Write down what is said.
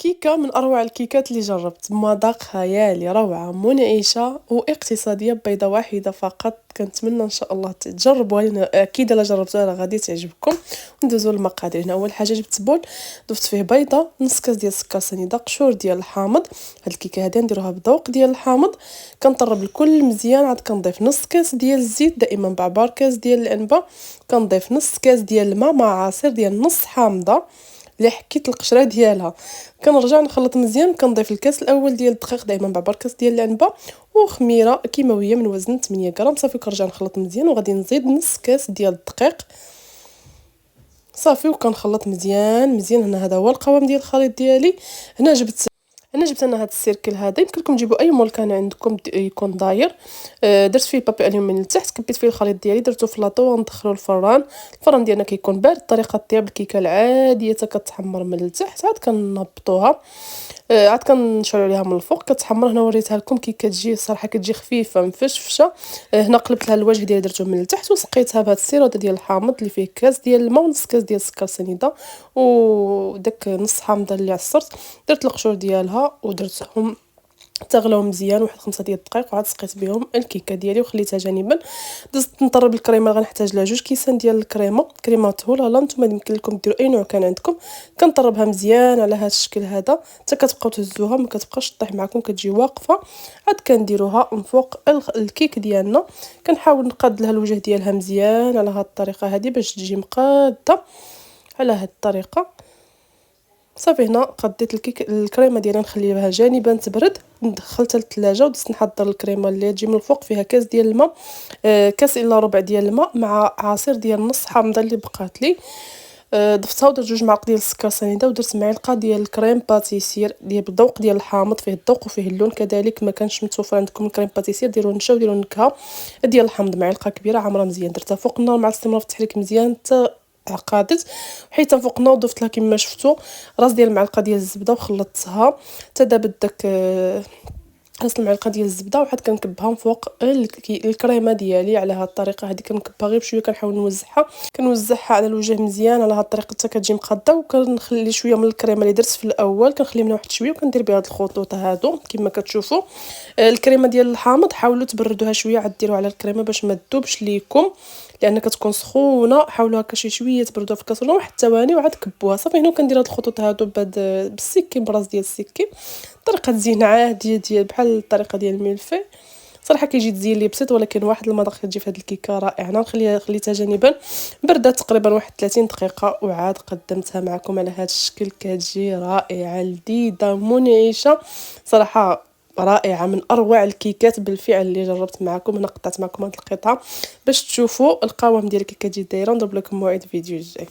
كيكة من أروع الكيكات اللي جربت، مذاق خيالي، روعة منعشة واقتصادية، بيضة واحدة فقط. كنتمنى إن شاء الله تجربوها لأن أكيد إلا جربتوها راه غادي تعجبكم. ندوزو للمقادير. هنا أول حاجة جبت بول ضفت فيه بيضة، نص كاس ديال السكر سنيدة، قشور ديال الحامض. هاد الكيكة هادي نديروها بذوق ديال الحامض. كنطرب الكل مزيان، عاد كنضيف نص كاس ديال الزيت دائما بعبار كاس ديال العنبة. كنضيف نص كاس ديال الماء مع عصير ديال نص حامضة اللي حكيت القشره ديالها. كنرجع نخلط مزيان، كنضيف الكاس الاول ديال الدقيق دائما بعبر كاس ديال العنبه وخميره كيماويه من وزن 8 غرام صافي. كنرجع نخلط مزيان وغادي نزيد نص كاس ديال الدقيق صافي وكنخلط مزيان مزيان. هنا هذا هو القوام ديال الخليط ديالي. هنا جبت انا هذا السيركل هذا، يمكن لكم تجيبوا اي مول كان عندكم يكون داير. درت فيه بابي الومنيوم من التحت، كبيت فيه الخليط ديالي، درتو في لاطو وندخلو الفران ديالنا كيكون بارد. الطريقه طياب الكيكه العاديه كتحمر من التحت، عاد كنهبطوها، عاد كنشعلوا عليها من الفوق كتحمر. هنا وريتها لكم كي كتجي الصراحه، كتجي خفيفه مفشفشه. هنا قلبت لها الوجه ديالي درتو من التحت وسقيتها بهذا السيروط ديال الحامض اللي فيه كاس ديال الماء ونص كاس ديال السكر سنيده وداك نص حامضه اللي عصرت. درت القشور ديالها ودرتهم تغلاو مزيان واحد 5 ديال الدقائق، وعاد سقيت بهم الكيكه ديالي وخليتها جانبا. دزت نطرب الكريمه، غنحتاج لها 2 كيسان ديال الكريمه، كريمه طهوله. لا نتوما يمكن لكم ديروا اي نوع كان عندكم. كنطربها مزيان على هذا الشكل هذا حتى كتبقاو تهزوها ما كتبقاش طيح معكم، كتجي واقفه. عاد كنديروها من فوق الكيك ديالنا. كنحاول نقاد لها الوجه ديالها مزيان على هذه الطريقه هذه باش تجي مقاده على هذه الطريقه صافي. هنا قديت الكريمه ديالي نخليها جانبا تبرد، دخلتها للثلاجه ودزت نحضر الكريمه اللي تجي من الفوق فيها كاس ديال الماء، كاس الا ربع ديال الماء مع عصير ديال نص حامضه اللي بقات لي. ضفتها ودرت 2 معالق ديال السكر سنيده ودرت معلقه ديال الكريم باتيسير ديال بالذوق ديال الحامض، فيه الذوق وفيه اللون كذلك. ما كانش متوفر عندكم الكريم باتيسير ديروا نشا وديروا نكهه ديال الحامض، معلقه كبيره عامره مزيان. درتها فوق النار مع الاستمرار في التحريك مزيان حتى عقادت، حيت فوق النار ضفت لها كما شفتوا راس ديال المعلقه ديال الزبده وخلطتها حتى دابت داك راس المعلقه ديال الزبده. وعاد كنكبها من فوق الكريمه ديالي على هذه الطريقه هذه. كنكبها غير بشويه، كنحاول نوزعها على الوجه مزيان على هذه الطريقه حتى كتجي مقاده. وكنخلي شويه من الكريمه اللي درت في الاول، كنخلي منها واحد شويه وكندير بها هاد الخطوط هادو كما كتشوفوا. الكريمه ديال الحامض حاولوا تبردوها شويه، عاد ديروها على الكريمه باش ما تذوبش ليكم لان كتكون سخونه. حاولوا هكا شي شويه تبردوها في الكاسرونه واحد الثواني وعاد كبوها صافي. هنا كندير هاد الخطوط هادو بالسكين، براس ديال السكين، طريقه تزيين عاديه ديال بحال الطريقه ديال الملفي. صراحه كيجي تزيين لي بسيط ولكن واحد المذاق كتجي في هذه الكيكه رائعه. انا خليتها جانبا بردات تقريبا واحد 30 دقيقه وعاد قدمتها معكم على هذا الشكل. كتجي رائعه لذيذه منعشه صراحه، رائعه من اروع الكيكات بالفعل اللي جربت معكم. هنا قطعت معكم هذه القطعه باش تشوفوا القوام ديال كي كتجي دايره. نضرب لكم موعد فيديو جاي.